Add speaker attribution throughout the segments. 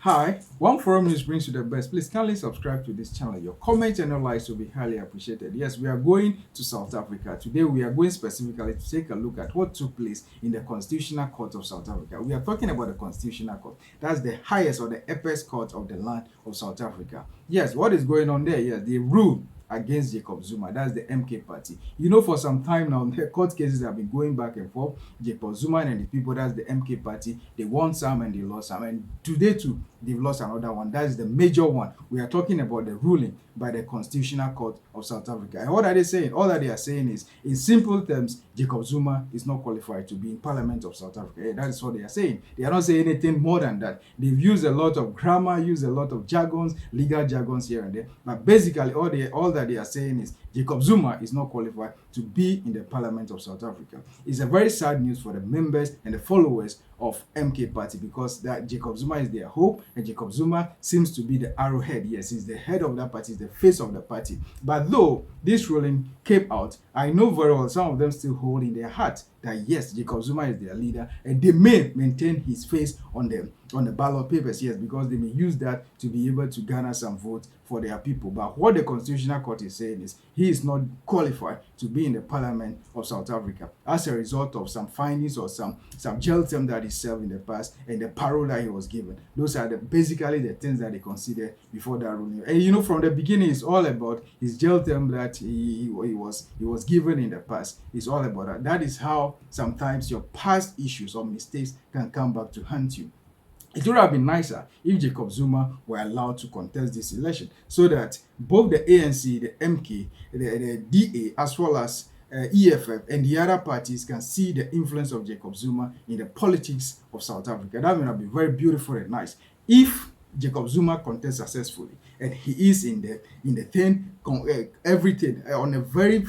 Speaker 1: Hi, one forum news brings you the best. Please kindly subscribe to this channel. Your comments and your likes will be highly appreciated. Yes, we are going to South Africa. Today we are going specifically to take a look at what took place in the Constitutional Court of South Africa. We are talking about the Constitutional Court. That's the highest or the apex court of the land of South Africa. Yes, what is going on there? Yes, they rule against Jacob Zuma. That's the MK party. You know, for some time now, the court cases have been going back and forth. Jacob Zuma and the people, that's the MK party, they won some and they lost some. And today too, they've lost another one. That is the major one. We are talking about the ruling by the Constitutional Court of South Africa. And what are they saying? All that they are saying is, in simple terms, Jacob Zuma is not qualified to be in Parliament of South Africa. Yeah, that is what they are saying. They are not saying anything more than that. They've used a lot of grammar, used a lot of jargons, legal jargons here and there. But basically, all that they are saying is Jacob Zuma is not qualified to be in the Parliament of South Africa. It's a very sad news for the members and the followers of MK party, because that Jacob Zuma is their hope, and Jacob Zuma seems to be the arrowhead. Yes, he's the head of that party, he's the face of the party. But though this ruling came out, I know very well some of them still hold in their heart that yes, Jacob Zuma is their leader, and they may maintain his face on the ballot papers, yes, because they may use that to be able to garner some votes for their people. But what the Constitutional Court is saying is he is not qualified to be in the Parliament of South Africa as a result of some findings or some jail term that he served in the past and the parole that he was given. Those are basically the things that they consider before that ruling. And you know, from the beginning, it's all about his jail term that he was given in the past. It's all about that. That is how sometimes your past issues or mistakes can come back to haunt you. It would have been nicer if Jacob Zuma were allowed to contest this election, so that both the ANC, the MK, the DA, as well as EFF and the other parties can see the influence of Jacob Zuma in the politics of South Africa. That would have been very beautiful and nice if Jacob Zuma contests successfully and he is in the thing, everything on a very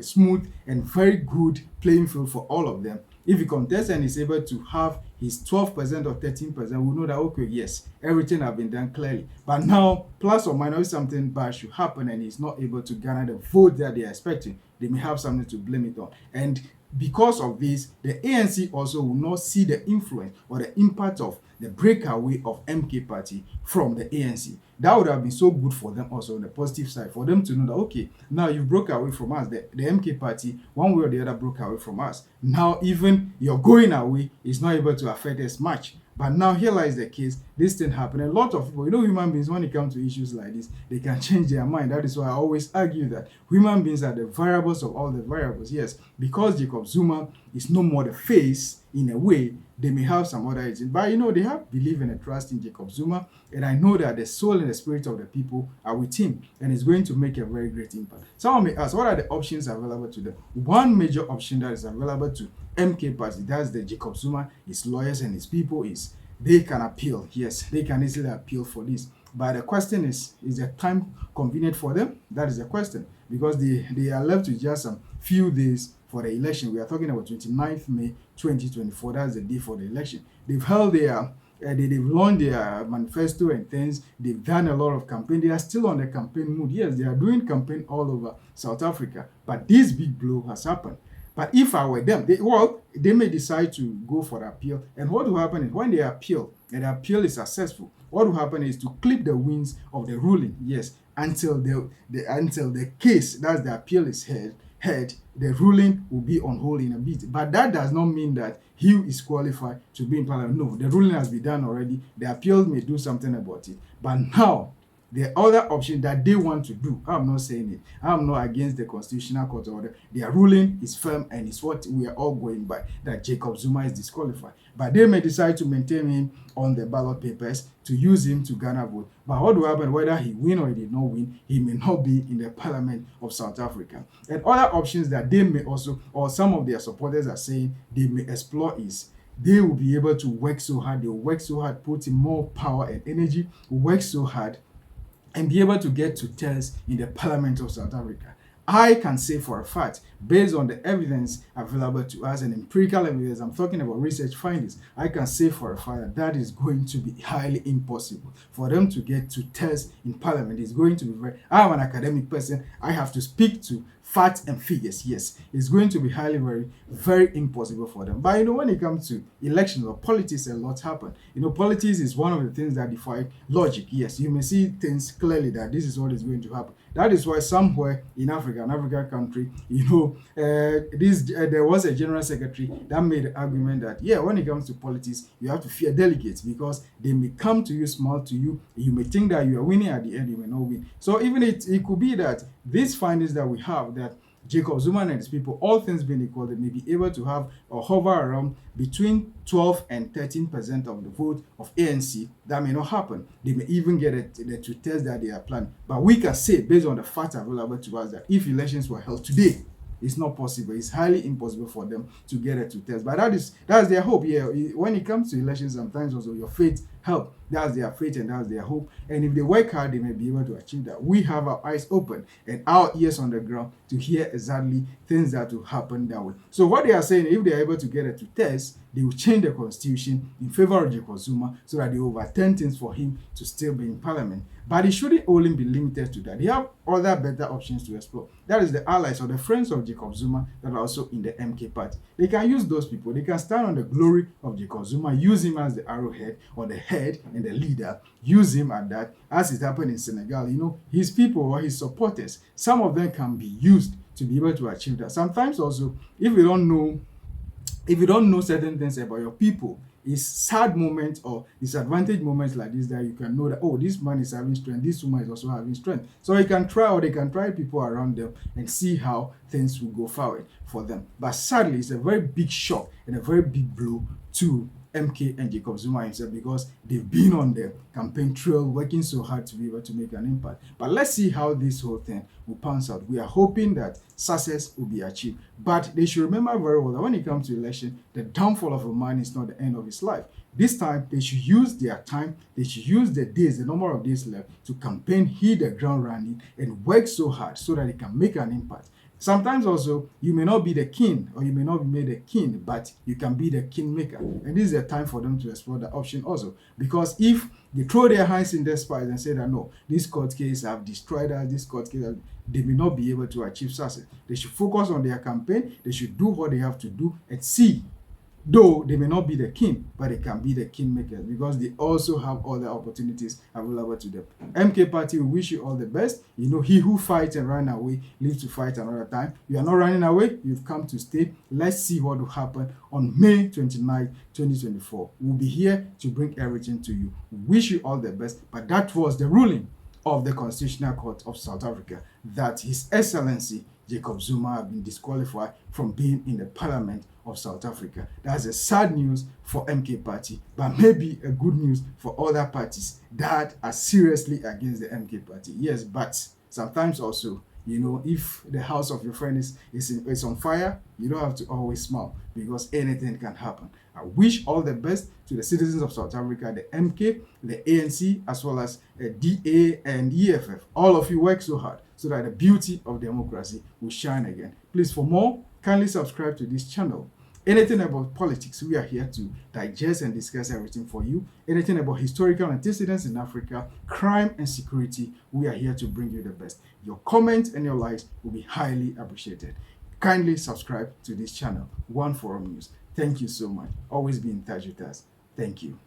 Speaker 1: smooth and very good playing field for all of them. If he contests and is able to have his 12% or 13%, we know that, okay, yes, everything has been done clearly. But now, plus or minus, something bad should happen and he's not able to garner the vote that they are expecting, they may have something to blame it on. And because of this, the ANC also will not see the influence or the impact of the breakaway of MK party from the ANC. That would have been so good for them also on the positive side, for them to know that, okay, now you broke away from us. The MK party, one way or the other, broke away from us. Now even your going away is not able to affect us much. But now here lies the case, this thing happened. A lot of people, you know, human beings, when it comes to issues like this, they can change their mind. That is why I always argue that human beings are the variables of all the variables. Yes, because Jacob Zuma is no more the face in a way, they may have some other agent. But you know, they have belief and a trust in Jacob Zuma. And I know that the soul and the spirit of the people are with him. And it's going to make a very great impact. Someone may ask, what are the options available to them? One major option that is available to MK party, that's the Jacob Zuma, his lawyers and his people, is they can appeal. Yes, they can easily appeal for this. But the question is the time convenient for them? That is the question. Because they are left with just some few days for the election. We are talking about 29th May 2024. That's the day for the election. They've held their they've launched their manifesto and things. They've done a lot of campaign. They are still on the campaign mood. Yes, they are doing campaign all over South Africa. But this big blow has happened. But if I were them, they may decide to go for appeal. And what will happen is when they appeal, and the appeal is successful, what will happen is to clip the wings of the ruling, yes, until the case, that's the appeal, is heard, the ruling will be on hold in a bit. But that does not mean that he is qualified to be in parliament. No, the ruling has been done already. The appeal may do something about it. But now, the other option that they want to do, I'm not saying it, I'm not against the Constitutional Court order. Their ruling is firm and it's what we are all going by, that Jacob Zuma is disqualified. But they may decide to maintain him on the ballot papers, to use him to garner vote. But what will happen, whether he win or he did not win, he may not be in the Parliament of South Africa. And other options that they may also, or some of their supporters are saying they may explore, is they will be able to work so hard, they will work so hard, put in more power and energy, work so hard, and be able to get to test in the Parliament of South Africa. I can say for a fact, based on the evidence available to us and empirical evidence, I'm talking about research findings, I can say for a fact that that is going to be highly impossible for them to get to test in Parliament. It's going to be I'm an academic person. I have to speak to facts and figures, yes, it's going to be highly, very impossible for them. But when it comes to elections or politics, a lot happen. Politics is one of the things that defy logic. Yes, you may see things clearly that this is what is going to happen. That is why somewhere in Africa, an African country, there was a general secretary that made the argument that, when it comes to politics, you have to fear delegates because they may come to you, smile to you. You may think that you are winning, at the end you may not win. So even it could be that these findings that we have, that Jacob Zuma and his people, all things being equal, they may be able to have or hover around between 12 and 13% of the vote of ANC. That may not happen. They may even get the two tests that they are planning. But we can say, based on the facts available to us, that if elections were held today, it's not possible. It's highly impossible for them to get a two test. But that's their hope. Yeah, when it comes to elections, sometimes also your faith help. That's their faith and that's their hope. And if they work hard, they may be able to achieve that. We have our eyes open and our ears on the ground to hear exactly things that will happen that way. So what they are saying, if they are able to get a two test, they will change the constitution in favor of Jacob Zuma so that they overturn things for him to still be in parliament. But it shouldn't only be limited to that. They have other better options to explore. That is the allies or the friends of Jacob Zuma that are also in the MK party. They can use those people. They can stand on the glory of Jacob Zuma, use him as the arrowhead or the head and the leader, use him at that, as it happened in Senegal. His people or his supporters, some of them can be used to be able to achieve that. Sometimes also, if you don't know certain things about your people, it's sad moments or disadvantaged moments like this that you can know that, oh, this man is having strength, this woman is also having strength. So they can try people around them and see how things will go forward for them. But sadly, it's a very big shock and a very big blow to MK and Jacob Zuma himself, because they've been on the campaign trail working so hard to be able to make an impact. But let's see how this whole thing will pan out. We are hoping that success will be achieved. But they should remember very well that when it comes to election, the downfall of a man is not the end of his life. This time, they should use their time, they should use the number of days left to campaign, hit the ground running, and work so hard so that they can make an impact. Sometimes also, you may not be the king or you may not be made a king, but you can be the kingmaker. And this is a time for them to explore the option also. Because if they throw their hands in their spies and say that, no, this court case have destroyed us, this court case, they may not be able to achieve success. They should focus on their campaign, they should do what they have to do and see. Though they may not be the king, but they can be the kingmakers because they also have other opportunities available to them. MK Party, we wish you all the best. He who fights and run away lives to fight another time. You are not running away. You've come to stay. Let's see what will happen on May 29, 2024. We'll be here to bring everything to you. We wish you all the best. But that was the ruling of the Constitutional Court of South Africa, that His Excellency Jacob Zuma have been disqualified from being in the Parliament of South Africa. That's a sad news for MK Party, but maybe a good news for other parties that are seriously against the MK Party. Yes, but sometimes also, if the house of your friend is on fire, you don't have to always smile because anything can happen. I wish all the best to the citizens of South Africa, the MK, the ANC, as well as DA and EFF. All of you work so hard so that the beauty of democracy will shine again. Please, for more, kindly subscribe to this channel. Anything about politics, we are here to digest and discuss everything for you. Anything about historical antecedents in Africa, crime and security, we are here to bring you the best. Your comments and your likes will be highly appreciated. Kindly subscribe to this channel, One Forum News. Thank you so much. Always be in touch with us. Thank you.